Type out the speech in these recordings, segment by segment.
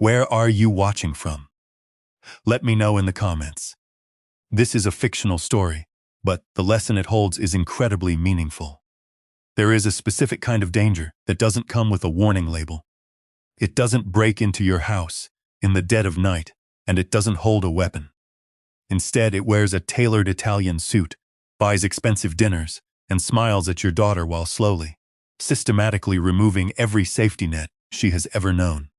Where are you watching from? Let me know in the comments. This is a fictional story, but the lesson it holds is incredibly meaningful. There is a specific kind of danger that doesn't come with a warning label. It doesn't break into your house in the dead of night, and it doesn't hold a weapon. Instead, it wears a tailored Italian suit, buys expensive dinners, and smiles at your daughter while slowly, systematically removing every safety net she has ever known.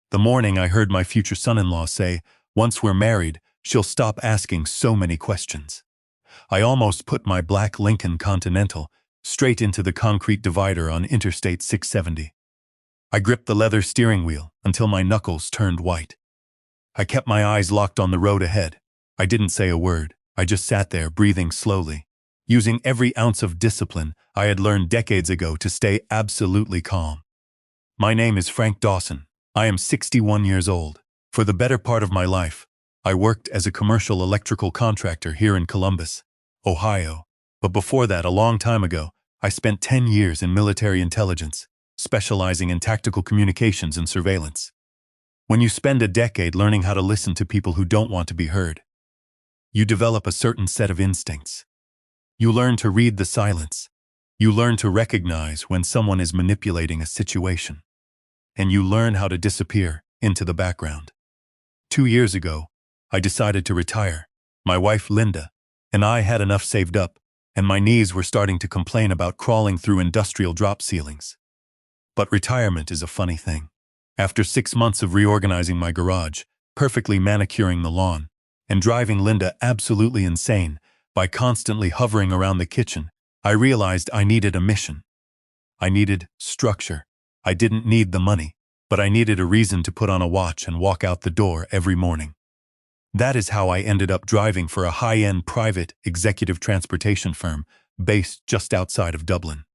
The morning I heard my future son-in-law say, "Once we're married, she'll stop asking so many questions," I almost put my black Lincoln Continental straight into the concrete divider on Interstate 670. I gripped the leather steering wheel until my knuckles turned white. I kept my eyes locked on the road ahead. I didn't say a word. I just sat there, breathing slowly, using every ounce of discipline I had learned decades ago to stay absolutely calm. My name is Frank Dawson. I am 61 years old. For the better part of my life, I worked as a commercial electrical contractor here in Columbus, Ohio. But before that, a long time ago, I spent 10 years in military intelligence, specializing in tactical communications and surveillance. When you spend a decade learning how to listen to people who don't want to be heard, you develop a certain set of instincts. You learn to read the silence. You learn to recognize when someone is manipulating a situation. And you learn how to disappear into the background. 2 years ago, I decided to retire. My wife, Linda, and I had enough saved up, and my knees were starting to complain about crawling through industrial drop ceilings. But retirement is a funny thing. After 6 months of reorganizing my garage, perfectly manicuring the lawn, and driving Linda absolutely insane by constantly hovering around the kitchen, I realized I needed a mission. I needed structure. I didn't need the money, but I needed a reason to put on a watch and walk out the door every morning. That is how I ended up driving for a high-end private executive transportation firm based just outside of Dublin.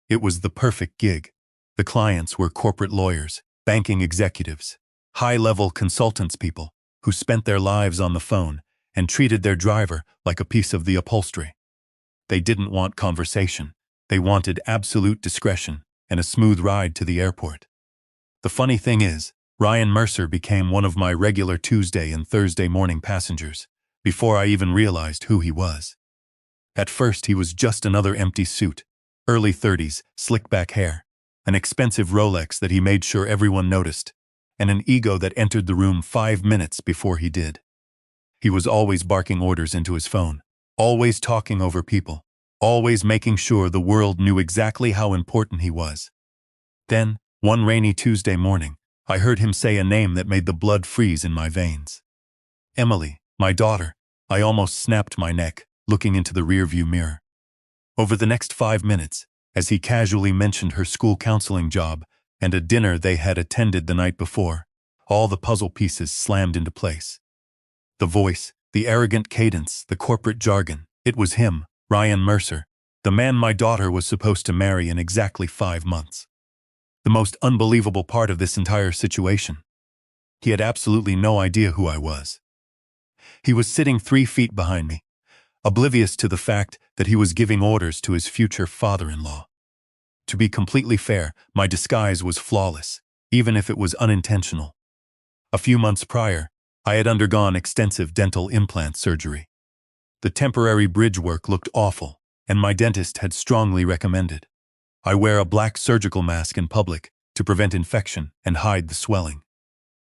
It was the perfect gig. The clients were corporate lawyers, banking executives, high-level consultants, people who spent their lives on the phone and treated their driver like a piece of the upholstery. They didn't want conversation. They wanted absolute discretion and a smooth ride to the airport. The funny thing is, Ryan Mercer became one of my regular Tuesday and Thursday morning passengers before I even realized who he was. At first, he was just another empty suit, early 30s, slick-back hair, an expensive Rolex that he made sure everyone noticed, and an ego that entered the room 5 minutes before he did. He was always barking orders into his phone, always talking over people, always making sure the world knew exactly how important he was. Then, one rainy Tuesday morning, I heard him say a name that made the blood freeze in my veins. Emily, my daughter. I almost snapped my neck, looking into the rearview mirror. Over the next 5 minutes, as he casually mentioned her school counseling job and a dinner they had attended the night before, all the puzzle pieces slammed into place. The voice, the arrogant cadence, the corporate jargon. It was him, Ryan Mercer, the man my daughter was supposed to marry in exactly 5 months. The most unbelievable part of this entire situation: he had absolutely no idea who I was. He was sitting 3 feet behind me, oblivious to the fact that he was giving orders to his future father-in-law. To be completely fair, my disguise was flawless, even if it was unintentional. A few months prior, I had undergone extensive dental implant surgery. The temporary bridge work looked awful, and my dentist had strongly recommended I wear a black surgical mask in public to prevent infection and hide the swelling.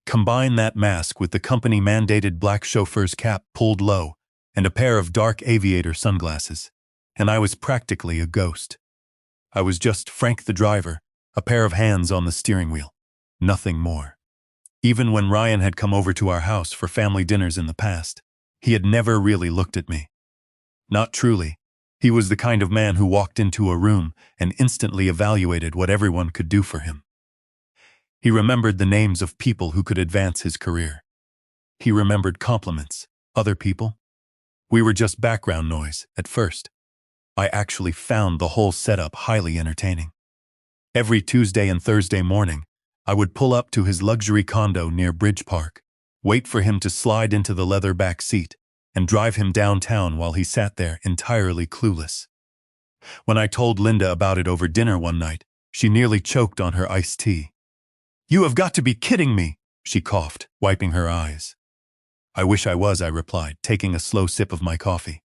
Combine that mask with the company-mandated black chauffeur's cap pulled low and a pair of dark aviator sunglasses, and I was practically a ghost. I was just Frank the driver, a pair of hands on the steering wheel, nothing more. Even when Ryan had come over to our house for family dinners in the past, he had never really looked at me. Not truly. He was the kind of man who walked into a room and instantly evaluated what everyone could do for him. He remembered the names of people who could advance his career. He remembered compliments, other people. We were just background noise at first. I actually found the whole setup highly entertaining. Every Tuesday and Thursday morning, I would pull up to his luxury condo near Bridge Park, wait for him to slide into the leather back seat, and drive him downtown while he sat there entirely clueless. When I told Linda about it over dinner one night, she nearly choked on her iced tea. "You have got to be kidding me," she coughed, wiping her eyes. I wish I was, I replied, taking a slow sip of my coffee.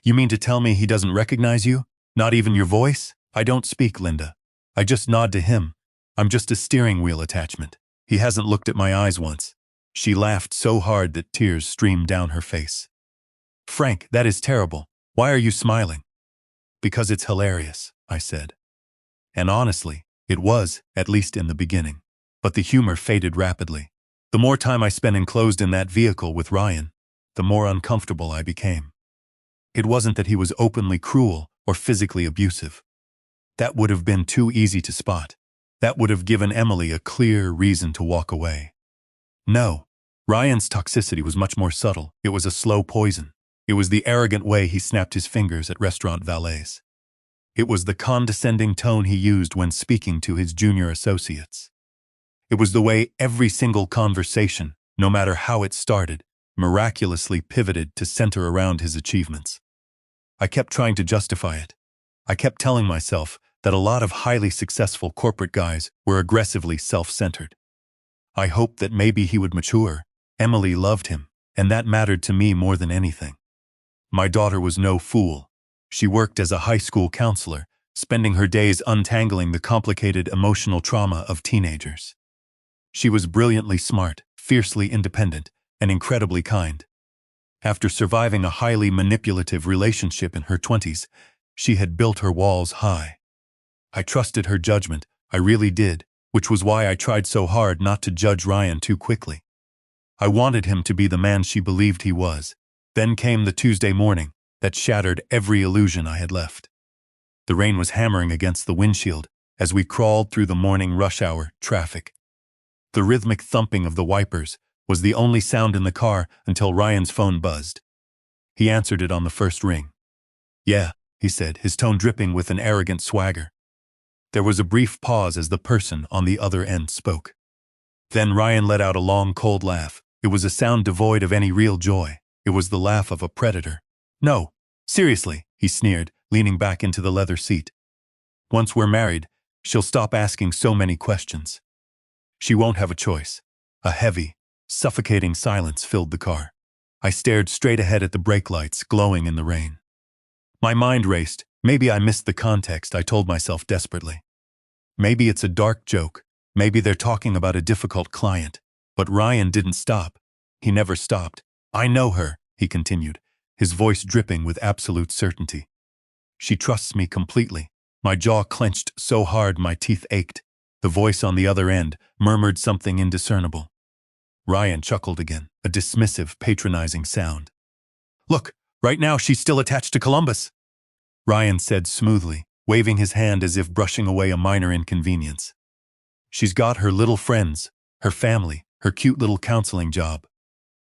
You mean to tell me he doesn't recognize you? Not even your voice? I don't speak, Linda. I just nod to him. I'm just a steering wheel attachment. He hasn't looked at my eyes once. She laughed so hard that tears streamed down her face. Frank, that is terrible. Why are you smiling? Because it's hilarious, I said. And honestly, it was, at least in the beginning. But the humor faded rapidly. The more time I spent enclosed in that vehicle with Ryan, the more uncomfortable I became. It wasn't that he was openly cruel or physically abusive. That would have been too easy to spot. That would have given Emily a clear reason to walk away. No, Ryan's toxicity was much more subtle. It was a slow poison. It was the arrogant way he snapped his fingers at restaurant valets. It was the condescending tone he used when speaking to his junior associates. It was the way every single conversation, no matter how it started, miraculously pivoted to center around his achievements. I kept trying to justify it. I kept telling myself that a lot of highly successful corporate guys were aggressively self-centered. I hoped that maybe he would mature. Emily loved him, and that mattered to me more than anything. My daughter was no fool. She worked as a high school counselor, spending her days untangling the complicated emotional trauma of teenagers. She was brilliantly smart, fiercely independent, and incredibly kind. After surviving a highly manipulative relationship in her 20s, she had built her walls high. I trusted her judgment, I really did, which was why I tried so hard not to judge Ryan too quickly. I wanted him to be the man she believed he was. Then came the Tuesday morning that shattered every illusion I had left. The rain was hammering against the windshield as we crawled through the morning rush hour traffic. The rhythmic thumping of the wipers was the only sound in the car until Ryan's phone buzzed. He answered it on the first ring. Yeah, he said, his tone dripping with an arrogant swagger. There was a brief pause as the person on the other end spoke. Then Ryan let out a long, cold laugh. It was a sound devoid of any real joy. It was the laugh of a predator. No, seriously, he sneered, leaning back into the leather seat. Once we're married, she'll stop asking so many questions. She won't have a choice. A heavy, suffocating silence filled the car. I stared straight ahead at the brake lights glowing in the rain. My mind raced. Maybe I missed the context, I told myself desperately. Maybe it's a dark joke. Maybe they're talking about a difficult client. But Ryan didn't stop. He never stopped. I know her, he continued, his voice dripping with absolute certainty. She trusts me completely. My jaw clenched so hard my teeth ached. The voice on the other end murmured something indiscernible. Ryan chuckled again, a dismissive, patronizing sound. Look, right now she's still attached to Columbus, Ryan said smoothly, waving his hand as if brushing away a minor inconvenience. She's got her little friends, her family, her cute little counseling job.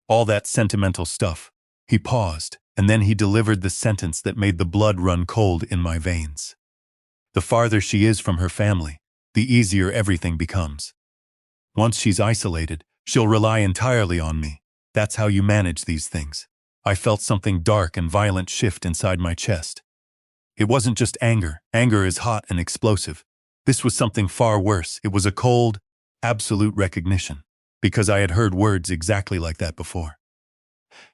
All that sentimental stuff. He paused, and then he delivered the sentence that made the blood run cold in my veins. The farther she is from her family, the easier everything becomes. Once she's isolated, she'll rely entirely on me. That's how you manage these things. I felt something dark and violent shift inside my chest. It wasn't just anger. Anger is hot and explosive. This was something far worse. It was a cold, absolute recognition, because I had heard words exactly like that before.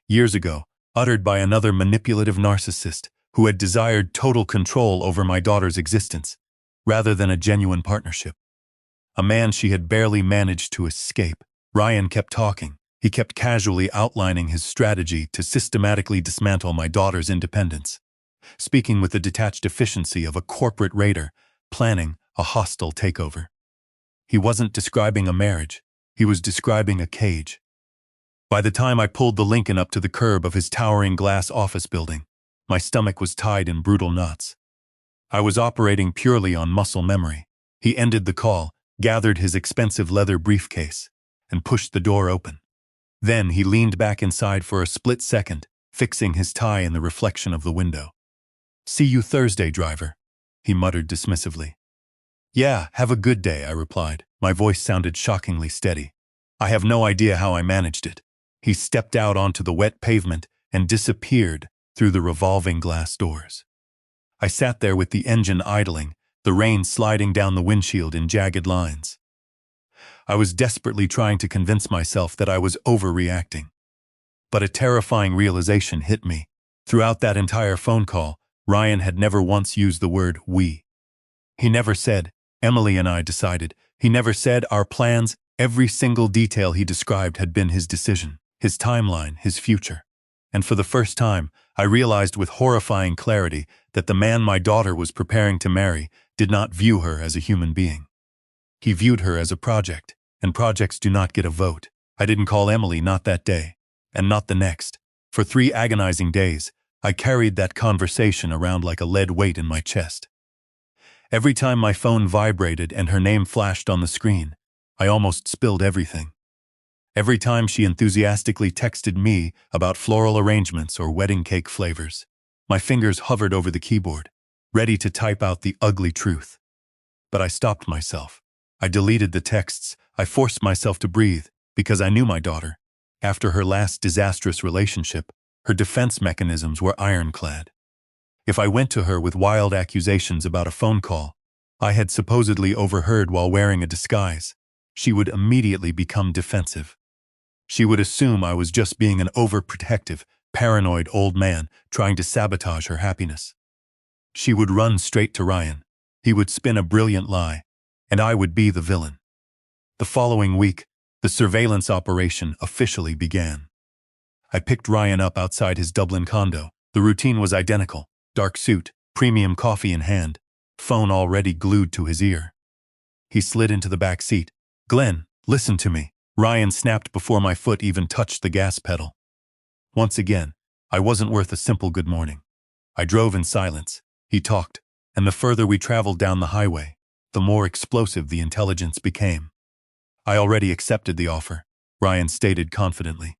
Years ago, uttered by another manipulative narcissist who had desired total control over my daughter's existence, rather than a genuine partnership. A man she had barely managed to escape. Ryan kept talking. He kept casually outlining his strategy to systematically dismantle my daughter's independence, speaking with the detached efficiency of a corporate raider planning a hostile takeover. He wasn't describing a marriage. He was describing a cage. By the time I pulled the Lincoln up to the curb of his towering glass office building, my stomach was tied in brutal knots. I was operating purely on muscle memory. He ended the call, gathered his expensive leather briefcase, and pushed the door open. Then he leaned back inside for a split second, fixing his tie in the reflection of the window. "See you Thursday, driver," he muttered dismissively. "Yeah, have a good day," I replied. My voice sounded shockingly steady. I have no idea how I managed it. He stepped out onto the wet pavement and disappeared through the revolving glass doors. I sat there with the engine idling, the rain sliding down the windshield in jagged lines. I was desperately trying to convince myself that I was overreacting. But a terrifying realization hit me. Throughout that entire phone call, Ryan had never once used the word we. He never said, Emily and I decided. He never said our plans. Every single detail he described had been his decision, his timeline, his future. And for the first time, I realized with horrifying clarity that the man my daughter was preparing to marry did not view her as a human being. He viewed her as a project, and projects do not get a vote. I didn't call Emily, not that day, and not the next. For 3 agonizing days, I carried that conversation around like a lead weight in my chest. Every time my phone vibrated and her name flashed on the screen, I almost spilled everything. Every time she enthusiastically texted me about floral arrangements or wedding cake flavors, my fingers hovered over the keyboard, ready to type out the ugly truth. But I stopped myself. I deleted the texts. I forced myself to breathe because I knew my daughter. After her last disastrous relationship, her defense mechanisms were ironclad. If I went to her with wild accusations about a phone call I had supposedly overheard while wearing a disguise, she would immediately become defensive. She would assume I was just being an overprotective, paranoid old man trying to sabotage her happiness. She would run straight to Ryan. He would spin a brilliant lie, and I would be the villain. The following week, the surveillance operation officially began. I picked Ryan up outside his Dublin condo. The routine was identical: dark suit, premium coffee in hand, phone already glued to his ear. He slid into the back seat. "Glenn, listen to me." Ryan snapped before my foot even touched the gas pedal. Once again, I wasn't worth a simple good morning. I drove in silence. He talked, and the further we traveled down the highway, the more explosive the intelligence became. "I already accepted the offer," Ryan stated confidently.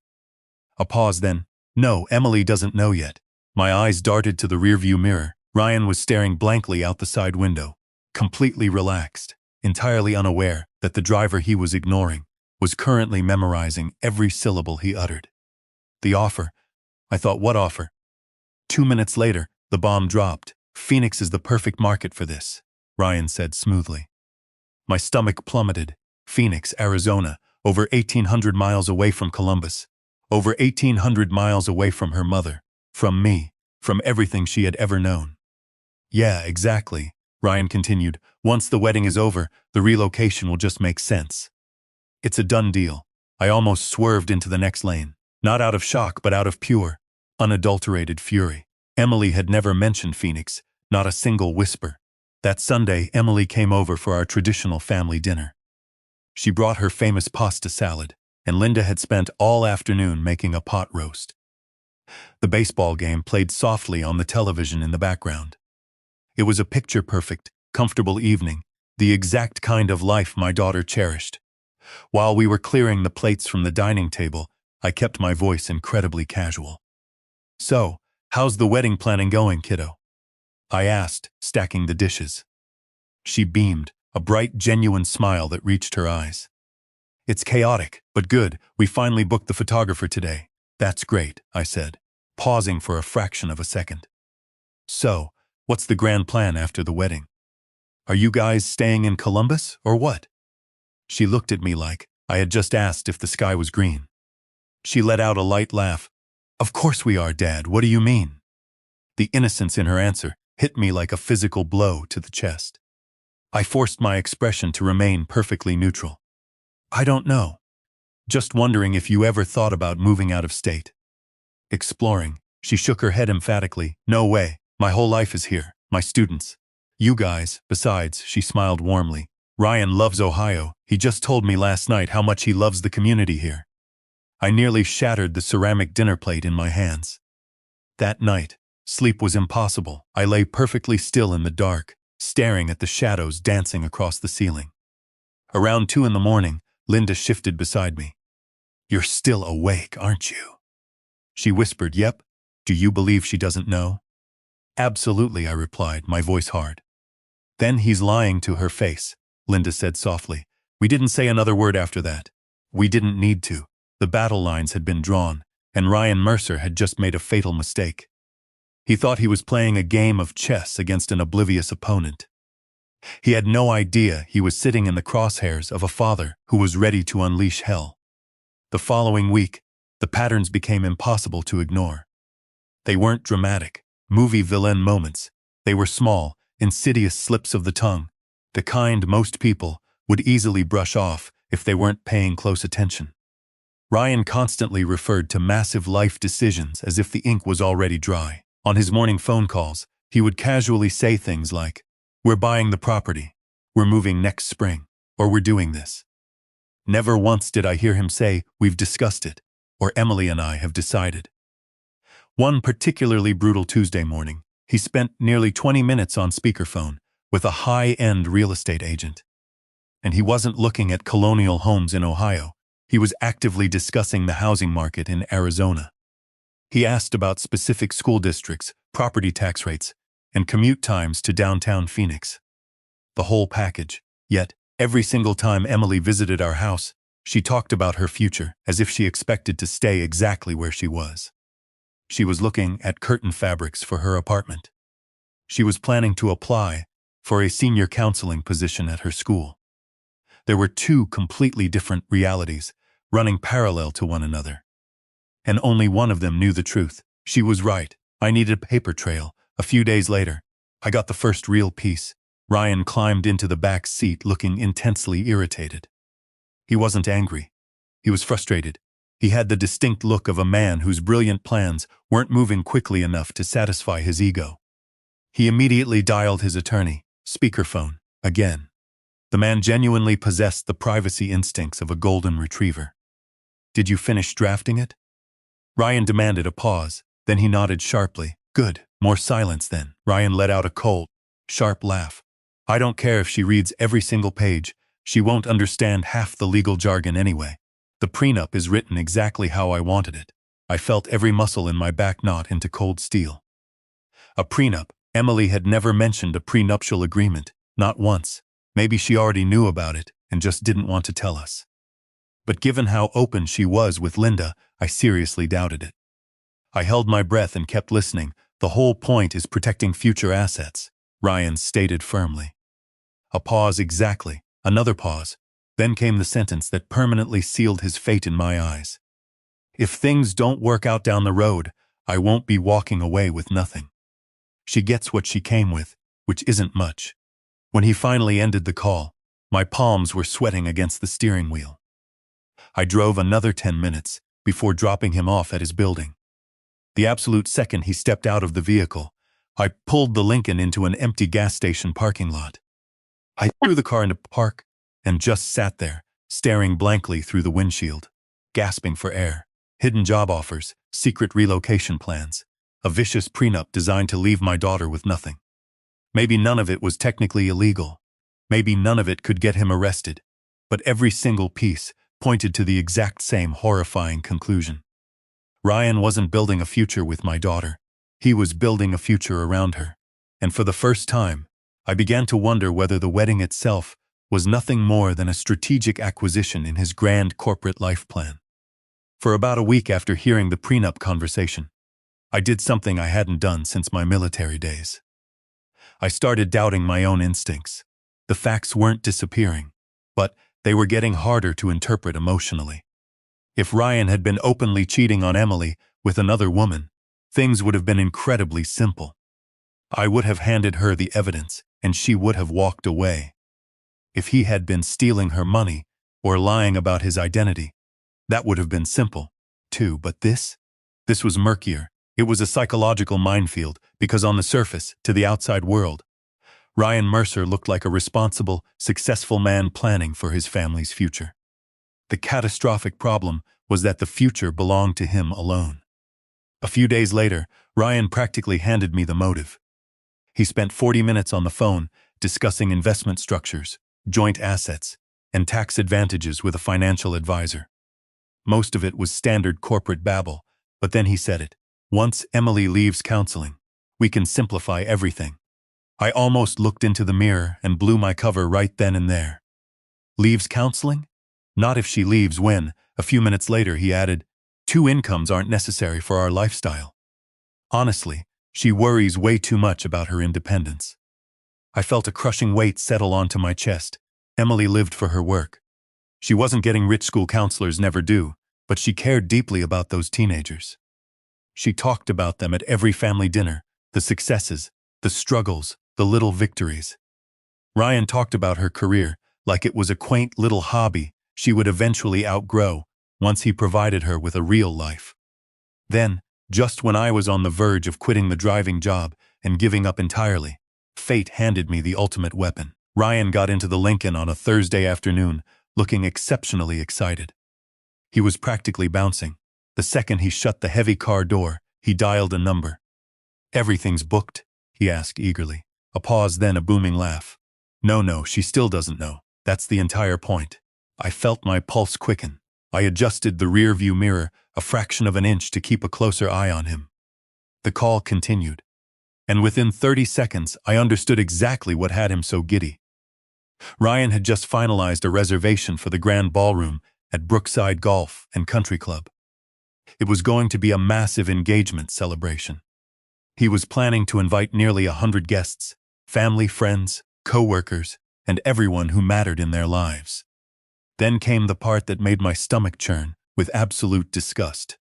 A pause then. "No, Emily doesn't know yet." My eyes darted to the rearview mirror. Ryan was staring blankly out the side window, completely relaxed, entirely unaware that the driver he was ignoring was currently memorizing every syllable he uttered. The offer. I thought, what offer? 2 minutes later, the bomb dropped. "Phoenix is the perfect market for this," Ryan said smoothly. My stomach plummeted. Phoenix, Arizona, over 1,800 miles away from Columbus, over 1,800 miles away from her mother, from me, from everything she had ever known. "Yeah, exactly," Ryan continued. "Once the wedding is over, the relocation will just make sense. It's a done deal." I almost swerved into the next lane, not out of shock but out of pure, unadulterated fury. Emily had never mentioned Phoenix, not a single whisper. That Sunday, Emily came over for our traditional family dinner. She brought her famous pasta salad, and Linda had spent all afternoon making a pot roast. The baseball game played softly on the television in the background. It was a picture-perfect, comfortable evening, the exact kind of life my daughter cherished. While we were clearing the plates from the dining table, I kept my voice incredibly casual. "So, how's the wedding planning going, kiddo?" I asked, stacking the dishes. She beamed, a bright, genuine smile that reached her eyes. "It's chaotic, but good. We finally booked the photographer today." "That's great," I said, pausing for a fraction of a second. "So, what's the grand plan after the wedding? Are you guys staying in Columbus, or what?" She looked at me like I had just asked if the sky was green. She let out a light laugh. "Of course we are, Dad. What do you mean?" The innocence in her answer hit me like a physical blow to the chest. I forced my expression to remain perfectly neutral. "I don't know. Just wondering if you ever thought about moving out of state." "Exploring." She shook her head emphatically. "No way. My whole life is here. My students. You guys." Besides, she smiled warmly, "Ryan loves Ohio. He just told me last night how much he loves the community here." I nearly shattered the ceramic dinner plate in my hands. That night, sleep was impossible. I lay perfectly still in the dark, staring at the shadows dancing across the ceiling. Around 2 a.m, Linda shifted beside me. "You're still awake, aren't you?" She whispered. "Yep. Do you believe she doesn't know?" "Absolutely," I replied, my voice hard. "Then he's lying to her face," Linda said softly. We didn't say another word after that. We didn't need to. The battle lines had been drawn, and Ryan Mercer had just made a fatal mistake. He thought he was playing a game of chess against an oblivious opponent. He had no idea he was sitting in the crosshairs of a father who was ready to unleash hell. The following week, the patterns became impossible to ignore. They weren't dramatic, movie villain moments. They were small, insidious slips of the tongue, the kind most people would easily brush off if they weren't paying close attention. Ryan constantly referred to massive life decisions as if the ink was already dry. On his morning phone calls, he would casually say things like, "We're buying the property, we're moving next spring, or we're doing this." Never once did I hear him say, "We've discussed it," or "Emily and I have decided." One particularly brutal Tuesday morning, he spent nearly 20 minutes on speakerphone with a high-end real estate agent. And he wasn't looking at colonial homes in Ohio. He was actively discussing the housing market in Arizona. He asked about specific school districts, property tax rates, and commute times to downtown Phoenix. The whole package. Yet, every single time Emily visited our house, she talked about her future as if she expected to stay exactly where she was. She was looking at curtain fabrics for her apartment. She was planning to apply for a senior counseling position at her school. There were two completely different realities running parallel to one another. And only one of them knew the truth. She was right. I needed a paper trail. A few days later, I got the first real piece. Ryan climbed into the back seat looking intensely irritated. He wasn't angry. He was frustrated. He had the distinct look of a man whose brilliant plans weren't moving quickly enough to satisfy his ego. He immediately dialed his attorney, speakerphone, again. The man genuinely possessed the privacy instincts of a golden retriever. "Did you finish drafting it?" Ryan demanded a pause, then he nodded sharply. "Good, more silence then." Ryan let out a cold, sharp laugh. "I don't care if she reads every single page. She won't understand half the legal jargon anyway. The prenup is written exactly how I wanted it." I felt every muscle in my back knot into cold steel. A prenup. Emily had never mentioned a prenuptial agreement, not once. Maybe she already knew about it and just didn't want to tell us. But given how open she was with Linda, I seriously doubted it. I held my breath and kept listening. "The whole point is protecting future assets," Ryan stated firmly. A pause exactly, another pause. Then came the sentence that permanently sealed his fate in my eyes. "If things don't work out down the road, I won't be walking away with nothing." She gets what she came with, which isn't much. When he finally ended the call, my palms were sweating against the steering wheel. I drove another 10 minutes before dropping him off at his building. The absolute second he stepped out of the vehicle, I pulled the Lincoln into an empty gas station parking lot. I threw the car into park and just sat there, staring blankly through the windshield, gasping for air. Hidden job offers, secret relocation plans, a vicious prenup designed to leave my daughter with nothing. Maybe none of it was technically illegal. Maybe none of it could get him arrested. But every single piece pointed to the exact same horrifying conclusion. Ryan wasn't building a future with my daughter. He was building a future around her. And for the first time, I began to wonder whether the wedding itself was nothing more than a strategic acquisition in his grand corporate life plan. For about a week after hearing the prenup conversation, I did something I hadn't done since my military days. I started doubting my own instincts. The facts weren't disappearing, but they were getting harder to interpret emotionally. If Ryan had been openly cheating on Emily with another woman, things would have been incredibly simple. I would have handed her the evidence, and she would have walked away. If he had been stealing her money or lying about his identity, that would have been simple, too. But this was murkier. It was a psychological minefield because on the surface, to the outside world, Ryan Mercer looked like a responsible, successful man planning for his family's future. The catastrophic problem was that the future belonged to him alone. A few days later, Ryan practically handed me the motive. He spent 40 minutes on the phone discussing investment structures, joint assets, and tax advantages with a financial advisor. Most of it was standard corporate babble, but then he said it. "Once Emily leaves counseling, we can simplify everything." I almost looked into the mirror and blew my cover right then and there. Leaves counseling? Not if she leaves when, a few minutes later, he added, "Two incomes aren't necessary for our lifestyle." Honestly, she worries way too much about her independence. I felt a crushing weight settle onto my chest. Emily lived for her work. She wasn't getting rich school counselors never do, but she cared deeply about those teenagers. She talked about them at every family dinner, the successes, the struggles, the little victories. Ryan talked about her career like it was a quaint little hobby she would eventually outgrow once he provided her with a real life. Then, just when I was on the verge of quitting the driving job and giving up entirely, fate handed me the ultimate weapon. Ryan got into the Lincoln on a Thursday afternoon, looking exceptionally excited. He was practically bouncing. The second he shut the heavy car door, he dialed a number. "Everything's booked?" he asked eagerly. A pause, then a booming laugh. No, she still doesn't know. That's the entire point." I felt my pulse quicken. I adjusted the rear-view mirror a fraction of an inch to keep a closer eye on him. The call continued, and within 30 seconds I understood exactly what had him so giddy. Ryan had just finalized a reservation for the grand ballroom at Brookside Golf and Country Club. It was going to be a massive engagement celebration. He was planning to invite nearly 100 guests, family, friends, co-workers, and everyone who mattered in their lives. Then came the part that made my stomach churn with absolute disgust.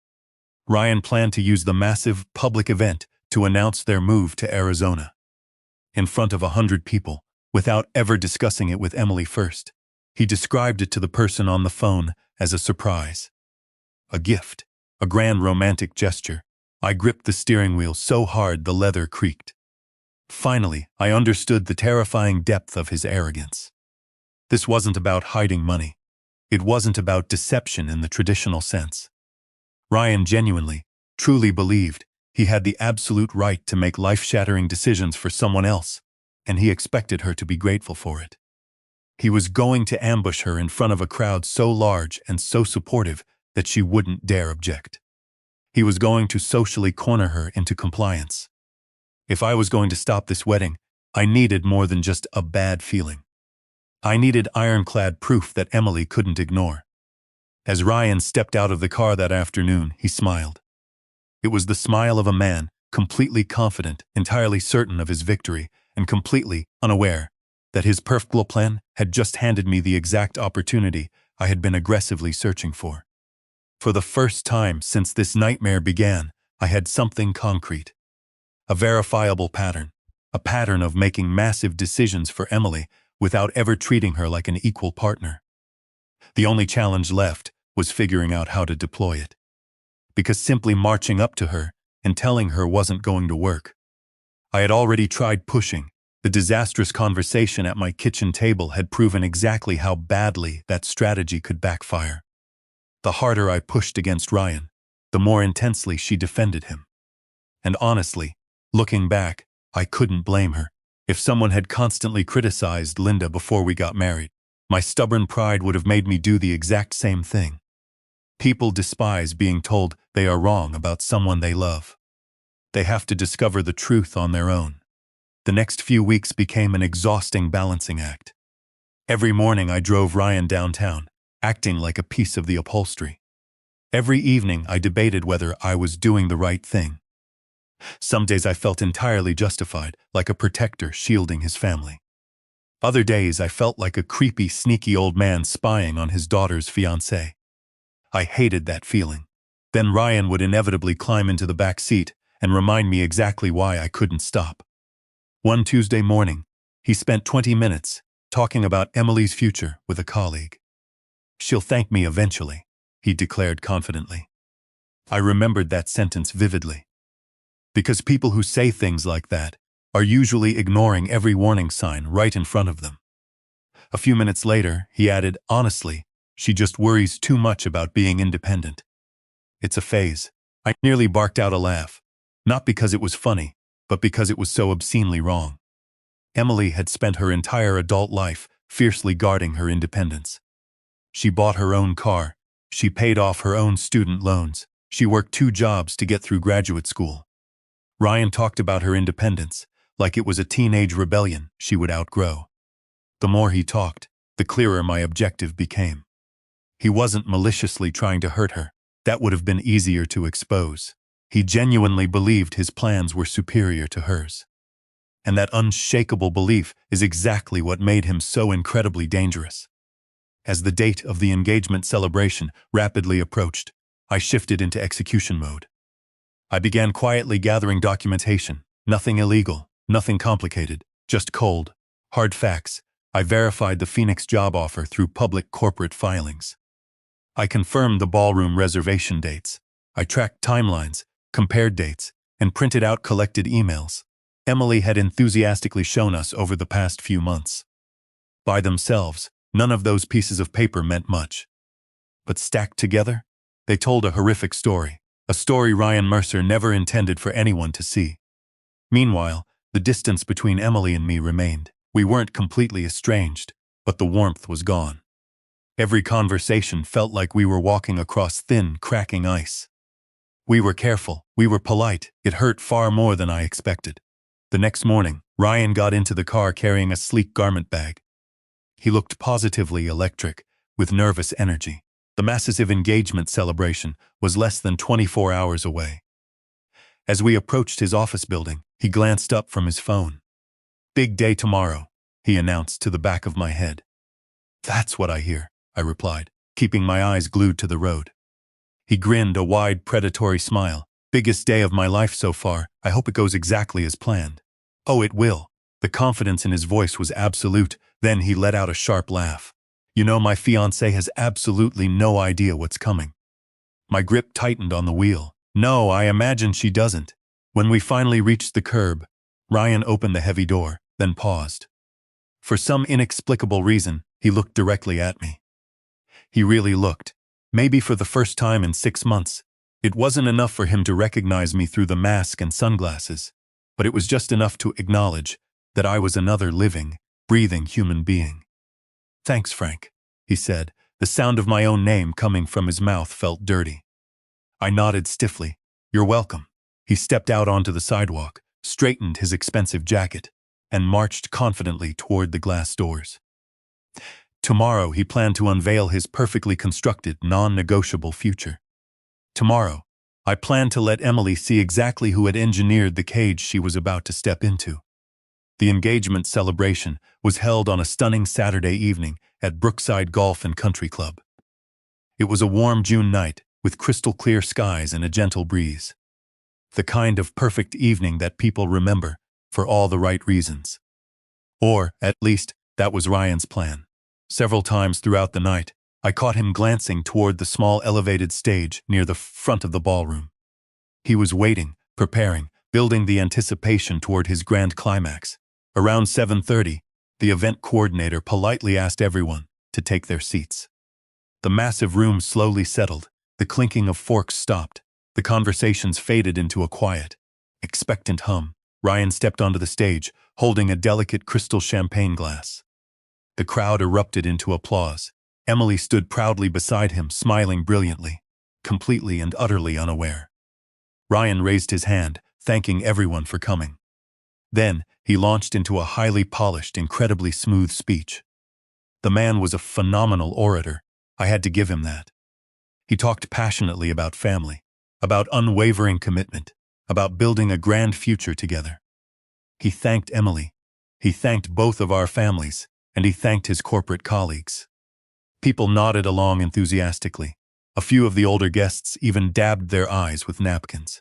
Ryan planned to use the massive public event to announce their move to Arizona. In front of 100 people, without ever discussing it with Emily first. He described it to the person on the phone as a surprise. A gift, a grand romantic gesture. I gripped the steering wheel so hard the leather creaked. Finally, I understood the terrifying depth of his arrogance. This wasn't about hiding money. It wasn't about deception in the traditional sense. Ryan genuinely, truly believed he had the absolute right to make life-shattering decisions for someone else, and he expected her to be grateful for it. He was going to ambush her in front of a crowd so large and so supportive that she wouldn't dare object. He was going to socially corner her into compliance. If I was going to stop this wedding, I needed more than just a bad feeling. I needed ironclad proof that Emily couldn't ignore. As Ryan stepped out of the car that afternoon, he smiled. It was the smile of a man completely confident, entirely certain of his victory, and completely unaware that his perfect plan had just handed me the exact opportunity I had been aggressively searching for. For the first time since this nightmare began, I had something concrete. A verifiable pattern. A pattern of making massive decisions for Emily without ever treating her like an equal partner. The only challenge left was figuring out how to deploy it. Because simply marching up to her and telling her wasn't going to work. I had already tried pushing. The disastrous conversation at my kitchen table had proven exactly how badly that strategy could backfire. The harder I pushed against Ryan, the more intensely she defended him. And honestly, looking back, I couldn't blame her. If someone had constantly criticized Linda before we got married, my stubborn pride would have made me do the exact same thing. People despise being told they are wrong about someone they love. They have to discover the truth on their own. The next few weeks became an exhausting balancing act. Every morning I drove Ryan downtown, acting like a piece of the upholstery. Every evening I debated whether I was doing the right thing. Some days I felt entirely justified, like a protector shielding his family. Other days I felt like a creepy, sneaky old man spying on his daughter's fiancé. I hated that feeling. Then Ryan would inevitably climb into the back seat and remind me exactly why I couldn't stop. One Tuesday morning, he spent 20 minutes talking about Emily's future with a colleague. "She'll thank me eventually," he declared confidently. I remembered that sentence vividly. Because people who say things like that are usually ignoring every warning sign right in front of them. A few minutes later, he added, "Honestly, she just worries too much about being independent. It's a phase." I nearly barked out a laugh, not because it was funny, but because it was so obscenely wrong. Emily had spent her entire adult life fiercely guarding her independence. She bought her own car, she paid off her own student loans, she worked 2 jobs to get through graduate school. Ryan talked about her independence like it was a teenage rebellion she would outgrow. The more he talked, the clearer my objective became. He wasn't maliciously trying to hurt her. That would have been easier to expose. He genuinely believed his plans were superior to hers. And that unshakable belief is exactly what made him so incredibly dangerous. As the date of the engagement celebration rapidly approached, I shifted into execution mode. I began quietly gathering documentation, nothing illegal, nothing complicated, just cold, hard facts. I verified the Phoenix job offer through public corporate filings. I confirmed the ballroom reservation dates. I tracked timelines, compared dates, and printed out collected emails Emily had enthusiastically shown us over the past few months. By themselves, none of those pieces of paper meant much. But stacked together, they told a horrific story, a story Ryan Mercer never intended for anyone to see. Meanwhile, the distance between Emily and me remained. We weren't completely estranged, but the warmth was gone. Every conversation felt like we were walking across thin, cracking ice. We were careful, we were polite, it hurt far more than I expected. The next morning, Ryan got into the car carrying a sleek garment bag. He looked positively electric, with nervous energy. The massive engagement celebration was less than 24 hours away. As we approached his office building, he glanced up from his phone. "Big day tomorrow," he announced to the back of my head. "That's what I hear," I replied, keeping my eyes glued to the road. He grinned a wide, predatory smile. "Biggest day of my life so far. I hope it goes exactly as planned." "Oh, it will." The confidence in his voice was absolute. Then he let out a sharp laugh. "You know, my fiancé has absolutely no idea what's coming." My grip tightened on the wheel. "No, I imagine she doesn't." When we finally reached the curb, Ryan opened the heavy door, then paused. For some inexplicable reason, he looked directly at me. He really looked. Maybe for the first time in 6 months. It wasn't enough for him to recognize me through the mask and sunglasses, but it was just enough to acknowledge that I was another living, breathing human being. "Thanks, Frank," he said. The sound of my own name coming from his mouth felt dirty. I nodded stiffly. "You're welcome." He stepped out onto the sidewalk, straightened his expensive jacket, and marched confidently toward the glass doors. Tomorrow he planned to unveil his perfectly constructed, non-negotiable future. Tomorrow, I planned to let Emily see exactly who had engineered the cage she was about to step into. The engagement celebration was held on a stunning Saturday evening at Brookside Golf and Country Club. It was a warm June night with crystal-clear skies and a gentle breeze. The kind of perfect evening that people remember for all the right reasons. Or, at least, that was Ryan's plan. Several times throughout the night, I caught him glancing toward the small elevated stage near the front of the ballroom. He was waiting, preparing, building the anticipation toward his grand climax. Around 7:30, the event coordinator politely asked everyone to take their seats. The massive room slowly settled, the clinking of forks stopped, the conversations faded into a quiet, expectant hum. Ryan stepped onto the stage, holding a delicate crystal champagne glass. The crowd erupted into applause. Emily stood proudly beside him, smiling brilliantly, completely and utterly unaware. Ryan raised his hand, thanking everyone for coming. Then, he launched into a highly polished, incredibly smooth speech. The man was a phenomenal orator. I had to give him that. He talked passionately about family, about unwavering commitment, about building a grand future together. He thanked Emily. He thanked both of our families, and he thanked his corporate colleagues. People nodded along enthusiastically. A few of the older guests even dabbed their eyes with napkins.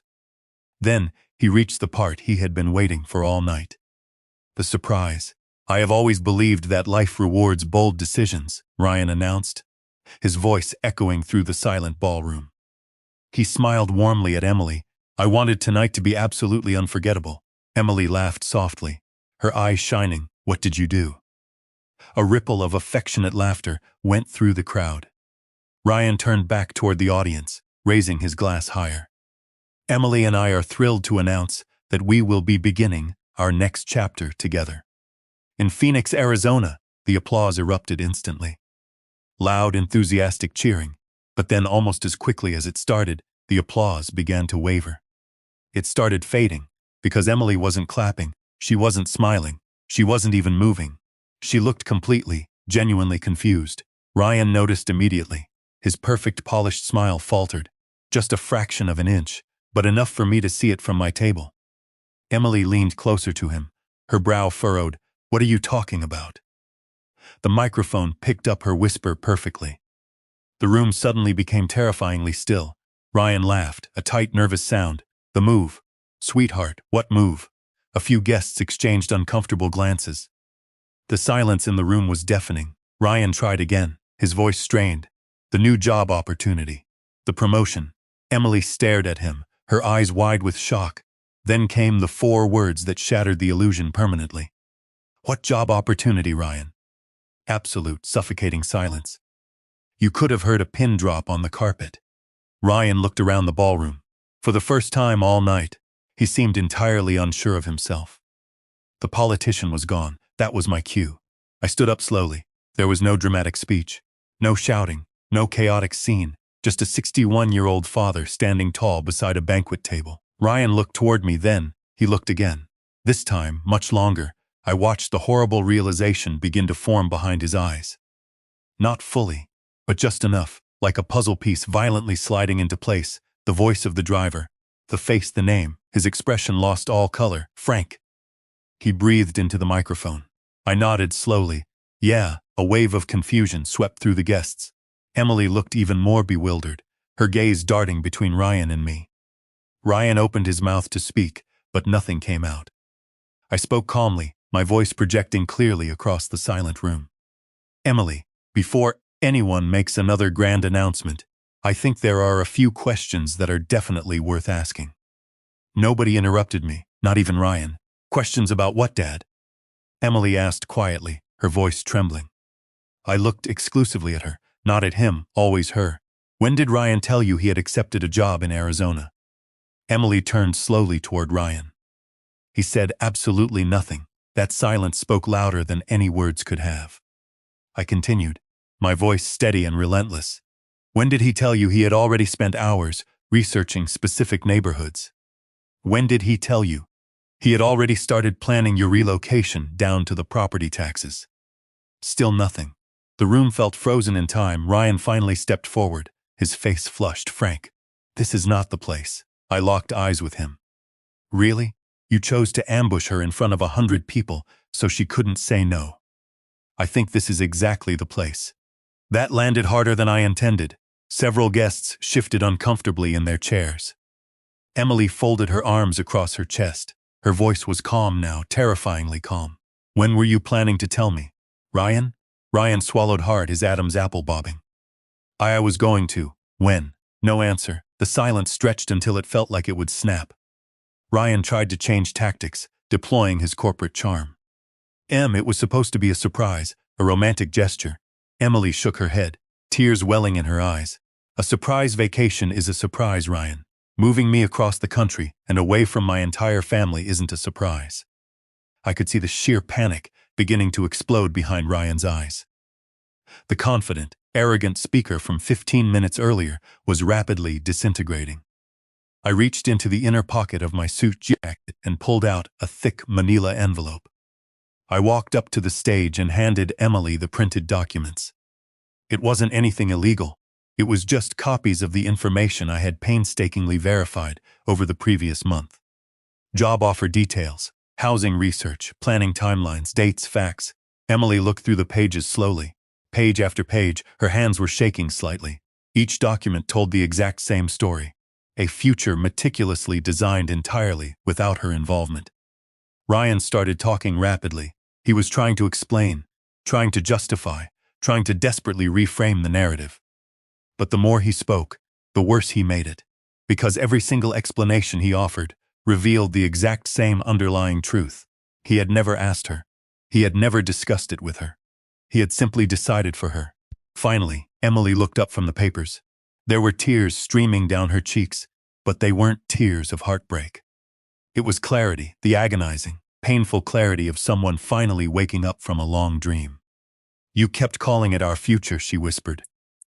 Then, he reached the part he had been waiting for all night. The surprise. "I have always believed that life rewards bold decisions," Ryan announced, his voice echoing through the silent ballroom. He smiled warmly at Emily. "I wanted tonight to be absolutely unforgettable." Emily laughed softly, her eyes shining. "What did you do?" A ripple of affectionate laughter went through the crowd. Ryan turned back toward the audience, raising his glass higher. "Emily and I are thrilled to announce that we will be beginning our next chapter together." In Phoenix, Arizona, the applause erupted instantly. Loud, enthusiastic cheering, but then almost as quickly as it started, the applause began to waver. It started fading, because Emily wasn't clapping, she wasn't smiling, she wasn't even moving. She looked completely, genuinely confused. Ryan noticed immediately. His perfect polished smile faltered, just a fraction of an inch, but enough for me to see it from my table. Emily leaned closer to him, Her brow furrowed. What are you talking about? The microphone picked up her whisper perfectly. The room suddenly became terrifyingly still. Ryan laughed, a tight, nervous sound. The move. Sweetheart, what move? A few guests exchanged uncomfortable glances. The silence in the room was deafening. Ryan tried again, his voice strained. The new job opportunity. The promotion. Emily stared at him, her eyes wide with shock. Then came the 4 words that shattered the illusion permanently. What job opportunity, Ryan? Absolute, suffocating silence. You could have heard a pin drop on the carpet. Ryan looked around the ballroom. For the first time all night, he seemed entirely unsure of himself. The politician was gone. That was my cue. I stood up slowly. There was no dramatic speech, no shouting, no chaotic scene, just a 61-year-old father standing tall beside a banquet table. Ryan looked toward me then. He looked again. This time, much longer, I watched the horrible realization begin to form behind his eyes. Not fully, but just enough, like a puzzle piece violently sliding into place. The voice of the driver, the face, the name, his expression lost all color. Frank. He breathed into the microphone. I nodded slowly. Yeah, a wave of confusion swept through the guests. Emily looked even more bewildered, her gaze darting between Ryan and me. Ryan opened his mouth to speak, but nothing came out. I spoke calmly, my voice projecting clearly across the silent room. Emily, before anyone makes another grand announcement, I think there are a few questions that are definitely worth asking. Nobody interrupted me, not even Ryan. Questions about what, Dad? Emily asked quietly, her voice trembling. I looked exclusively at her, not at him, always her. When did Ryan tell you he had accepted a job in Arizona? Emily turned slowly toward Ryan. He said absolutely nothing. That silence spoke louder than any words could have. I continued, my voice steady and relentless. When did he tell you he had already spent hours researching specific neighborhoods? When did he tell you he had already started planning your relocation down to the property taxes? Still nothing. The room felt frozen in time. Ryan finally stepped forward, his face flushed. Frank, this is not the place. I locked eyes with him. Really? You chose to ambush her in front of 100 people so she couldn't say no. I think this is exactly the place. That landed harder than I intended. Several guests shifted uncomfortably in their chairs. Emily folded her arms across her chest. Her voice was calm now, terrifyingly calm. When were you planning to tell me? Ryan? Ryan swallowed hard, his Adam's apple bobbing. I was going to. When? No answer. The silence stretched until it felt like it would snap. Ryan tried to change tactics, deploying his corporate charm. It was supposed to be a surprise, a romantic gesture. Emily shook her head, tears welling in her eyes. A surprise vacation is a surprise, Ryan. Moving me across the country and away from my entire family isn't a surprise. I could see the sheer panic beginning to explode behind Ryan's eyes. The confident, arrogant speaker from 15 minutes earlier was rapidly disintegrating. I reached into the inner pocket of my suit jacket and pulled out a thick manila envelope. I walked up to the stage and handed Emily the printed documents. It wasn't anything illegal. It was just copies of the information I had painstakingly verified over the previous month. Job offer details, housing research, planning timelines, dates, facts. Emily looked through the pages slowly. Page after page, her hands were shaking slightly. Each document told the exact same story. A future meticulously designed entirely without her involvement. Ryan started talking rapidly. He was trying to explain, trying to justify, trying to desperately reframe the narrative. But the more he spoke, the worse he made it, because every single explanation he offered revealed the exact same underlying truth. He had never asked her. He had never discussed it with her. He had simply decided for her. Finally, Emily looked up from the papers. There were tears streaming down her cheeks, but they weren't tears of heartbreak. It was clarity, the agonizing, painful clarity of someone finally waking up from a long dream. You kept calling it our future, she whispered,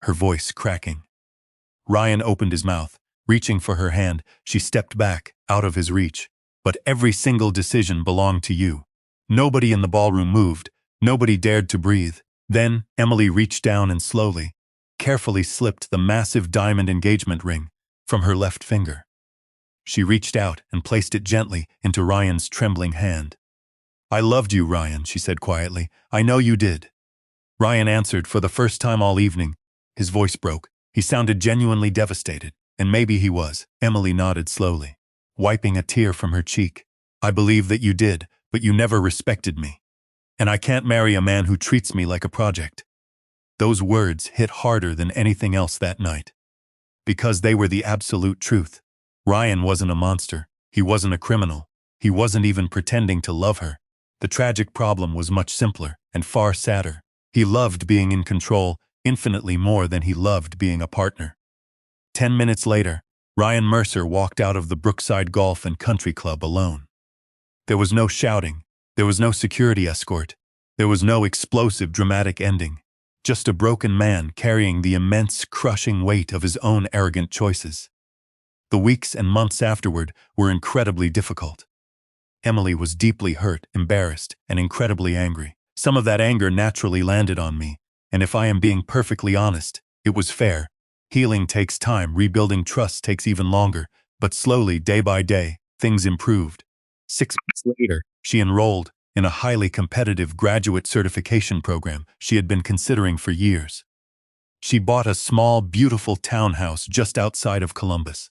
her voice cracking. Ryan opened his mouth, reaching for her hand. She stepped back, out of his reach. But every single decision belonged to you. Nobody in the ballroom moved. Nobody dared to breathe. Then, Emily reached down and slowly, carefully slipped the massive diamond engagement ring from her left finger. She reached out and placed it gently into Ryan's trembling hand. I loved you, Ryan, she said quietly. I know you did. Ryan answered for the first time all evening. His voice broke. He sounded genuinely devastated, and maybe he was. Emily nodded slowly, wiping a tear from her cheek. I believe that you did, but you never respected me. And I can't marry a man who treats me like a project. Those words hit harder than anything else that night. Because they were the absolute truth. Ryan wasn't a monster. He wasn't a criminal. He wasn't even pretending to love her. The tragic problem was much simpler and far sadder. He loved being in control infinitely more than he loved being a partner. 10 minutes later, Ryan Mercer walked out of the Brookside Golf and Country Club alone. There was no shouting. There was no security escort. There was no explosive dramatic ending. Just a broken man carrying the immense, crushing weight of his own arrogant choices. The weeks and months afterward were incredibly difficult. Emily was deeply hurt, embarrassed, and incredibly angry. Some of that anger naturally landed on me, and if I am being perfectly honest, it was fair. Healing takes time, rebuilding trust takes even longer, but slowly, day by day, things improved. 6 months later, she enrolled in a highly competitive graduate certification program she had been considering for years. She bought a small, beautiful townhouse just outside of Columbus.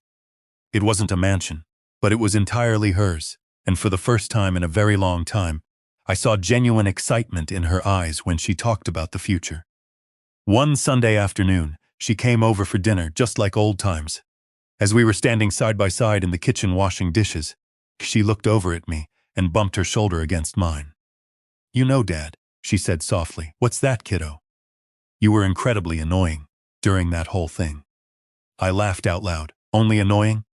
It wasn't a mansion, but it was entirely hers, and for the first time in a very long time, I saw genuine excitement in her eyes when she talked about the future. One Sunday afternoon, she came over for dinner just like old times. As we were standing side by side in the kitchen washing dishes, she looked over at me and bumped her shoulder against mine. You know, Dad, she said softly. What's that, kiddo? You were incredibly annoying during that whole thing. I laughed out loud. Only annoying?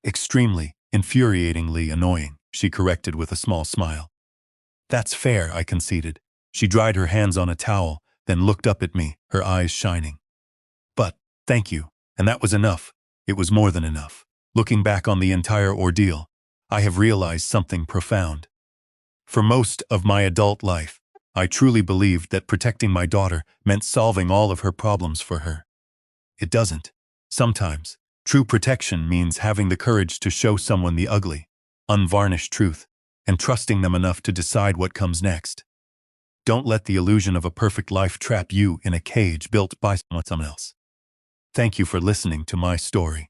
Extremely, infuriatingly annoying, she corrected with a small smile. That's fair, I conceded. She dried her hands on a towel, then looked up at me, her eyes shining. But, thank you, and that was enough. It was more than enough. Looking back on the entire ordeal, I have realized something profound. For most of my adult life, I truly believed that protecting my daughter meant solving all of her problems for her. It doesn't. Sometimes, true protection means having the courage to show someone the ugly, unvarnished truth, and trusting them enough to decide what comes next. Don't let the illusion of a perfect life trap you in a cage built by someone else. Thank you for listening to my story.